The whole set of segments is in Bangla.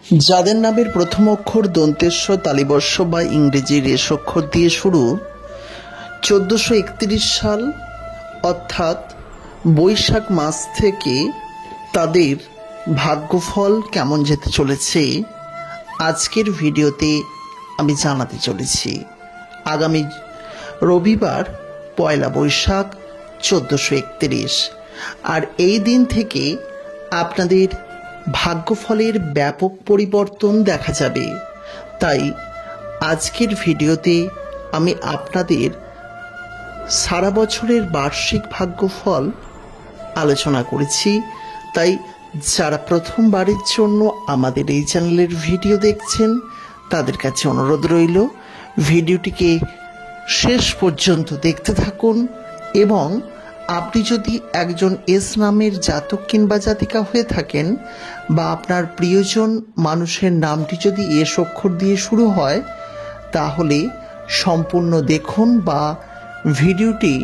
যাদের নামের প্রথম অক্ষর দন্তেস্ব তালিবর্ষ বা ইংরেজি রেশ অক্ষর দিয়ে শুরু, 1431 সাল অর্থাৎ বৈশাখ মাস থেকে তাদের ভাগ্যফল কেমন যেতে চলেছে আজকের ভিডিওতে আমি জানাতে চলেছি। আগামী রবিবার পয়লা বৈশাখ 1431, আর এই দিন থেকে আপনাদের ভাগ্যফলের ব্যাপক পরিবর্তন দেখা যাবে। তাই আজকের ভিডিওতে আমি আপনাদের সারা বছরের বার্ষিক ভাগ্যফল আলোচনা করেছি। তাই যারা প্রথমবারের জন্য আমাদের এই চ্যানেলের ভিডিও দেখছেন তাদের কাছে অনুরোধ রইল ভিডিওটিকে শেষ পর্যন্ত দেখতে থাকুন, এবং আপনি যদি একজন এস নামের জাতক কিংবা জাতিকা হয়ে থাকেন বা আপনার প্রিয়জন মানুষের নামটি যদি এস অক্ষর দিয়ে শুরু হয়, তাহলে সম্পূর্ণ দেখুন বা ভিডিওটি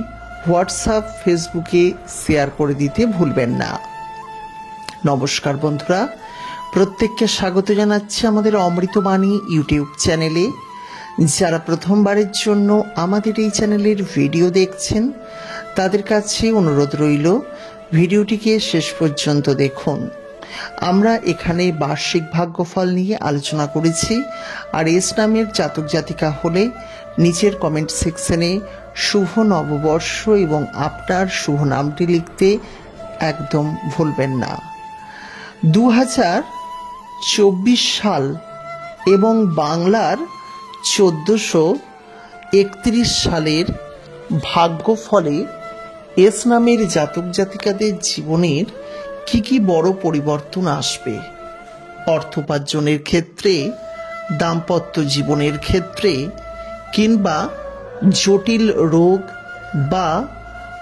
হোয়াটসঅ্যাপ ফেসবুকে শেয়ার করে দিতে ভুলবেন না। নমস্কার বন্ধুরা, প্রত্যেককে স্বাগত জানাচ্ছি আমাদের অমৃতবাণী ইউটিউব চ্যানেলে। যারা প্রথমবারের জন্য আমাদের এই চ্যানেলের ভিডিও দেখছেন তাদের কাছে অনুরোধ রইল ভিডিওটিকে শেষ পর্যন্ত দেখুন। আমরা এখানে বার্ষিক ভাগ্যফল নিয়ে আলোচনা করেছি, আর এস নামের জাতক জাতিকা হলে নিচের কমেন্ট সেকশনে শুভ নববর্ষ এবং আপনার শুভ নামটি লিখতে একদম ভুলবেন না। 2024 সাল এবং বাংলার 1431 সালের ভাগ্যফলে এস নামের জাতক জাতিকাদের জীবনের কি বড় পরিবর্তন আসবে। অর্থোপার্জনের ক্ষেত্রে, দাম্পত্য জীবনের ক্ষেত্রে, কিংবা জটিল রোগ বা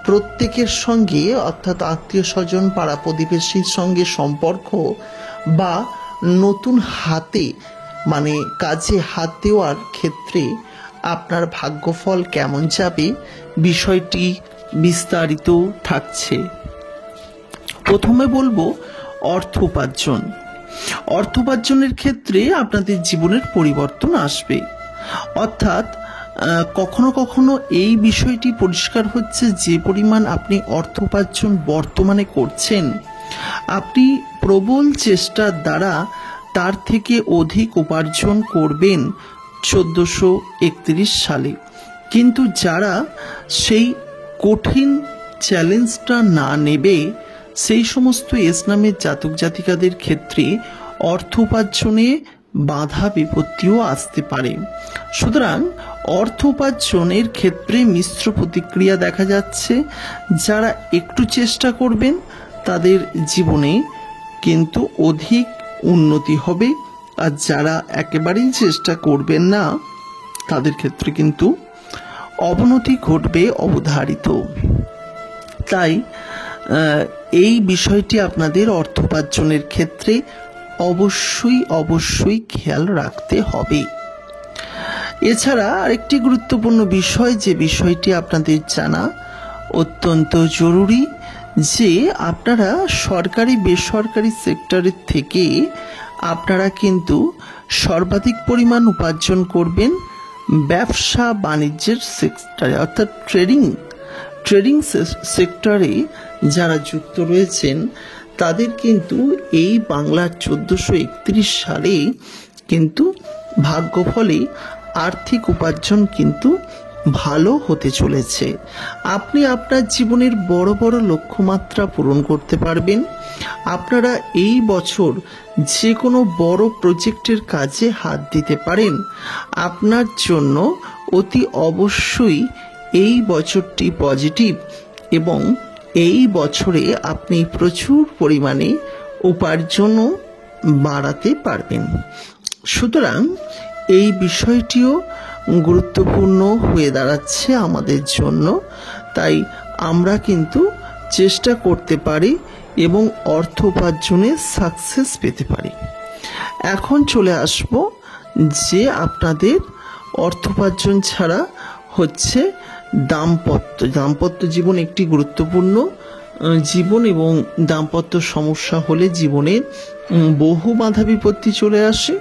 প্রত্যেকের সঙ্গে অর্থাৎ আত্মীয় স্বজন পাড়া প্রতিবেশীর সঙ্গে সম্পর্ক বা নতুন হাতে কাজে হাত দেওয়ার ক্ষেত্রে আপনার ভাগ্যফল কেমন যাবে, বিষয়টি বিস্তারিত থাকছে। প্রথমে বলবো অর্থোপার্জনের ক্ষেত্রে আপনাদের জীবনের পরিবর্তন আসবে। অর্থাৎ কখনো কখনো এই বিষয়টি পরিষ্কার হচ্ছে, যে পরিমাণ আপনি অর্থোপার্জন বর্তমানে করছেন, আপনি প্রবল চেষ্টার দ্বারা তার থেকে অধিক উপার্জন করবেন 1431 সালে। কিন্তু যারা সেই কঠিন চ্যালেঞ্জটা না নেবে, সেই সমস্ত এস নামের জাতক জাতিকাদের ক্ষেত্রে অর্থ উপার্জনে বাধা বিপত্তিও আসতে পারে। সুতরাং অর্থ উপার্জনের ক্ষেত্রে মিশ্র প্রতিক্রিয়া দেখা যাচ্ছে। যারা একটু চেষ্টা করবেন তাদের জীবনে কিন্তু অধিক উন্নতি হবে, আর যারা একেবারেই চেষ্টা করবেন না তাদের ক্ষেত্রে কিন্তু অবনতি ঘটবে অবধারিত। তাই এই বিষয়টি আপনাদের অর্থোপার্জনের ক্ষেত্রে অবশ্যই খেয়াল রাখতে হবে। এছাড়া আরেকটি গুরুত্বপূর্ণ বিষয়, যে বিষয়টি আপনাদের জানা অত্যন্ত জরুরি, যে আপনারা সরকারি বেসরকারি সেক্টরের থেকে আপনারা কিন্তু সর্বাধিক পরিমাণ উপার্জন করবেন ব্যবসা বাণিজ্যের সেক্টরে, অর্থাৎ ট্রেডিং সেক্টরে যারা যুক্ত রয়েছেন তাদের কিন্তু এই বাংলার 1431 সালে কিন্তু ভাগ্যফলে আর্থিক উপার্জন কিন্তু ভালো হতে চলেছে। আপনি আপনার জীবনের বড় বড় লক্ষ্যমাত্রা পূরণ করতে পারবেন। আপনারা এই বছর যে কোনো বড় প্রজেক্টের কাজে হাত দিতে পারেন। আপনার জন্য অতি অবশ্যই এই বছরটি পজিটিভ, এবং এই বছরে আপনি প্রচুর পরিমাণে উপার্জনও বাড়াতে পারবেন। সুতরাং এই বিষয়টিও গুরুত্বপূর্ণ হয়ে দাঁড়াচ্ছে আমাদের জন্য। তাই আমরা কিন্তু চেষ্টা করতে পারি এবং অর্থ উপার্জনে সাকসেস পেতে পারি। এখন চলে আসব যে আপনাদের অর্থ উপার্জন ছাড়া হচ্ছে দাম্পত্য জীবন একটি গুরুত্বপূর্ণ জীবন, এবং দাম্পত্য সমস্যা হলে জীবনে বহু বাধা বিপত্তি চলে আসে।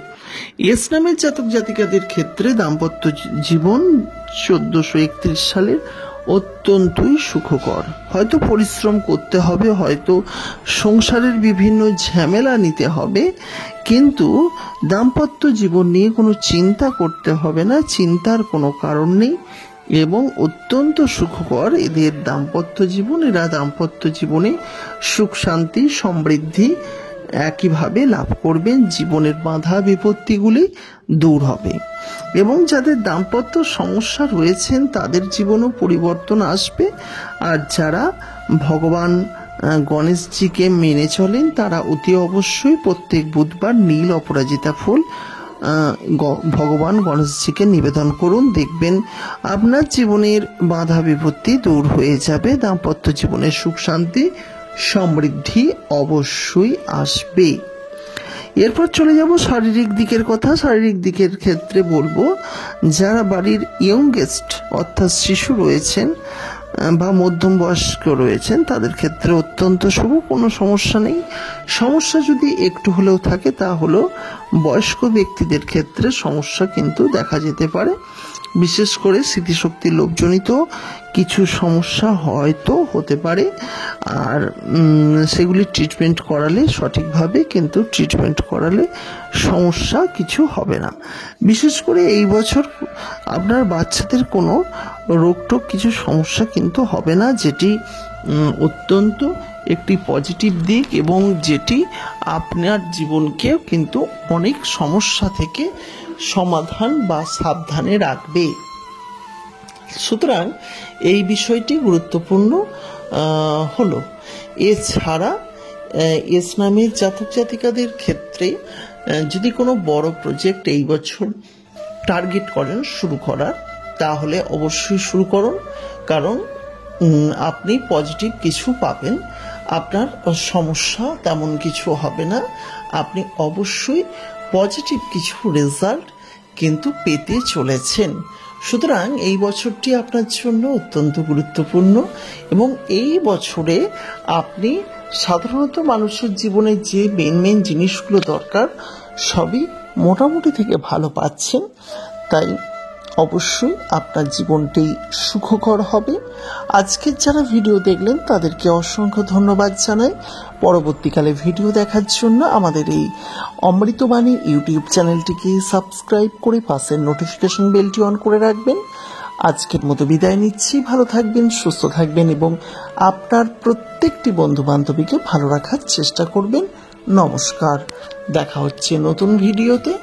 এস নামের জাতক জাতিকাদের ক্ষেত্রে দাম্পত্য জীবন 1431 সালের অত্যন্তই সুখকর। হয়তো পরিশ্রম করতে হবে, হয়তো সংসারের বিভিন্ন ঝামেলা নিতে হবে, কিন্তু দাম্পত্য জীবন নিয়ে কোনো চিন্তা করতে হবে না, চিন্তার কোনো কারণ নেই এবং অত্যন্ত সুখকর এদের দাম্পত্য জীবন। এরা দাম্পত্য জীবনে সুখ শান্তি সমৃদ্ধি একইভাবে লাভ করবেন। জীবনের বাধা বিপত্তিগুলি দূর হবে এবং যাদের দাম্পত্য সমস্যা রয়েছেন তাদের জীবনেও পরিবর্তন আসবে। আর যারা ভগবান গণেশজিকে মেনে চলেন তারা অতি অবশ্যই প্রত্যেক বুধবার নীল অপরাজিতা ফুল ভগবান গণেশজিকে নিবেদন করুন। দেখবেন আপনার জীবনের বাধা বিপত্তি দূর হয়ে যাবে, দাম্পত্য জীবনের সুখ শান্তি সমৃদ্ধি অবশ্যই আসবে। এরপর চলে যাব শারীরিক দিকের কথা। শারীরিক দিকের ক্ষেত্রে বলবো, যারা বাড়ির ইয়ংগেস্ট অর্থাৎ শিশু রয়েছেন বা মধ্যম বয়স্ক রয়েছেন তাদের ক্ষেত্রে অত্যন্ত শুভ, কোনো সমস্যা নেই। সমস্যা যদি একটু হলেও থাকে তা হলো বয়স্ক ব্যক্তিদের ক্ষেত্রে সমস্যা কিন্তু দেখা যেতে পারে, বিশেষ করে স্মৃতিশক্তির লোভজনিত কিছু সমস্যা হয়তো হতে পারে। আর সেগুলি ট্রিটমেন্ট করালে সঠিকভাবে কিন্তু ট্রিটমেন্ট করালে সমস্যা কিছু হবে না। বিশেষ করে এই বছর আপনার বাচ্চাদের কোনো রোগটোগ কিছু সমস্যা কিন্তু হবে না, যেটি অত্যন্ত একটি পজিটিভ দিক এবং যেটি আপনার জীবনকে কিন্তু অনেক সমস্যা থেকে সমাধান বা সাবধানে রাখবে। সুতরাং এই বিষয়টি গুরুত্বপূর্ণ হলো। এছাড়া এস নামের জাতক জাতিকাদের ক্ষেত্রে যদি কোনো বড় প্রজেক্ট এই বছর টার্গেট করেন শুরু করার, তাহলে অবশ্যই শুরু করুন, কারণ আপনি পজিটিভ কিছু পাবেন, আপনার সমস্যা তেমন কিছু হবে না, আপনি অবশ্যই পজিটিভ কিছু রেজাল্ট কিন্তু পেতে চলেছেন। সুতরাং এই বছরটি আপনার জন্য অত্যন্ত গুরুত্বপূর্ণ এবং এই বছরে আপনি সাধারণত মানুষের জীবনে যে মেন জিনিসগুলো দরকার সবই মোটামুটি থেকে ভালো পাচ্ছেন, তাই অবশ্যই আপনার জীবনটি সুখকর হবে। আজকের যারা ভিডিও দেখলেন তাদেরকে অসংখ্য ধন্যবাদ জানাই। পরবর্তীকালে ভিডিও দেখার জন্য আমাদের এই অমৃতবাণী ইউটিউব চ্যানেলটিকে সাবস্ক্রাইব করে পাশের নোটিফিকেশন বেলটি অন করে রাখবেন। আজকের মতো বিদায় নিচ্ছি। ভালো থাকবেন, সুস্থ থাকবেন এবং আপনার প্রত্যেকটি বন্ধু বান্ধবীকে ভালো রাখার চেষ্টা করবেন। নমস্কার, দেখা হচ্ছে নতুন ভিডিওতে।